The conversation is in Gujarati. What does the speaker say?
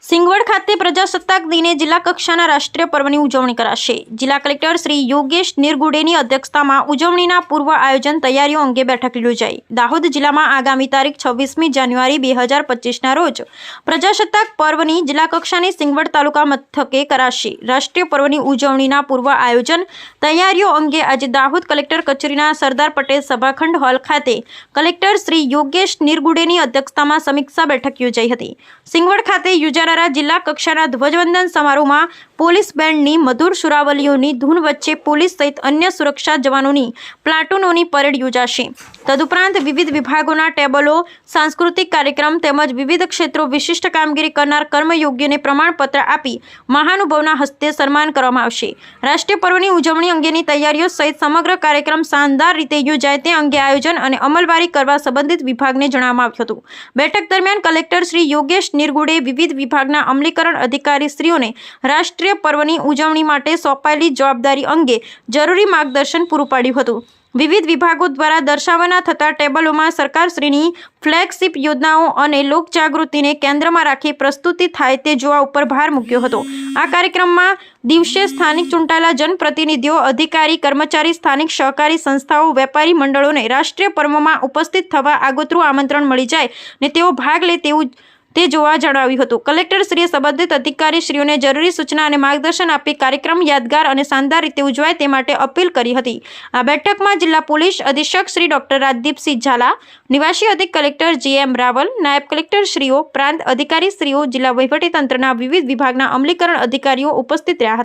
સિંગવડ ખાતે પ્રજાસત્તાક દિને જિલ્લા કક્ષાના રાષ્ટ્રીય પર્વની ઉજવણી કરાશે। જિલ્લા કલેક્ટર શ્રી યોગેશ નિરગુડેની અધ્યક્ષતામાં ઉજવણીના પૂર્વ આયોજન તૈયારીઓ અંગે બેઠક યોજાઈ। દાહોદ જિલ્લામાં આગામી તારીખ 26મી જાન્યુઆરી 2025ના રોજ પ્રજાસત્તાક પર્વની જિલ્લા કક્ષાની સિંગવડ તાલુકા મથકે કરાશે। રાષ્ટ્રીય પર્વની ઉજવણીના પૂર્વ આયોજન તૈયારીઓ અંગે આજે દાહોદ કલેક્ટર કચેરીના સરદાર પટેલ સભાખંડ હોલ ખાતે કલેક્ટર શ્રી યોગેશ નિરગુડેની અધ્યક્ષતામાં સમીક્ષા બેઠક યોજાઈ હતી। સિંગવડ ખાતે યોજાનારા જિલ્લા કક્ષાના ધ્વજવંદન સમારોહમાં પોલીસ બેન્ડની મધુર સુરાવલીઓની ધૂન વચ્ચે પોલીસ સહિત અન્ય સુરક્ષા જવાનોની પ્લાટૂનોની પરેડ યોજાશે। તદુપરાંત વિવિધ વિભાગોના ટેબલો, સાંસ્કૃતિક કાર્યક્રમ તેમજ વિવિધ ક્ષેત્રો વિશિષ્ટ કામગીરી કરનાર કર્મયોગીઓને પ્રમાણપત્ર આપી મહાનુભાવના હસ્તે સન્માન કરવામાં આવશે। રાષ્ટ્રીય પર્વની ઉજવણી અંગેની તૈયારીઓ સહિત સમગ્ર કાર્યક્રમ શાનદાર રીતે યોજાય તે અંગે આયોજન અને અમલવારી કરવા સંબંધિત વિભાગને જણાવવામાં આવ્યું હતું। બેઠક દરમિયાન કલેક્ટર શ્રી યોગેશ નિરગુડે વિવિધ વિભાગના અમલીકરણ અધિકારીશ્રીઓને રાષ્ટ્રીય પર્વની ઉજવણી માટે સોંપાયેલી જવાબદારી અંગે જરૂરી માર્ગદર્શન પૂરું પાડ્યું હતું। વિવિધ વિભાગો દ્વારા દર્શાવવાના થતા ટેબલોમાં સરકારશ્રીની ફ્લેગશિપ યોજનાઓ અને લોકજાગૃતિને કેન્દ્રમાં રાખી પ્રસ્તુતિ થાય તે જોવા ઉપર ભાર મૂક્યો હતો। આ કાર્યક્રમમાં દિવસે સ્થાનિક ચૂંટાયેલા જનપ્રતિનિધિઓ, અધિકારી, કર્મચારી, સ્થાનિક સહકારી સંસ્થાઓ, વેપારી મંડળોને રાષ્ટ્રીય પર્વમાં ઉપસ્થિત થવા આગોતરું આમંત્રણ મળી જાય ને તેઓ ભાગ લે તેવું તે જોવા જણાવ્યું હતું। કલેક્ટરશ્રીએ સંબંધિત અધિકારીશ્રીઓને જરૂરી સૂચના અને માર્ગદર્શન આપી કાર્યક્રમ યાદગાર અને શાનદાર રીતે ઉજવાય તે માટે અપીલ કરી હતી। આ બેઠકમાં જિલ્લા પોલીસ અધિક્ષક શ્રી ડોક્ટર રાજદીપસિંહ ઝાલા, નિવાસી અધિક કલેક્ટર GM રાવલ, નાયબ કલેક્ટરશ્રીઓ, પ્રાંત અધિકારીશ્રીઓ, જિલ્લા વહીવટીતંત્રના વિવિધ વિભાગના અમલીકરણ અધિકારીઓ ઉપસ્થિત રહ્યા હતા।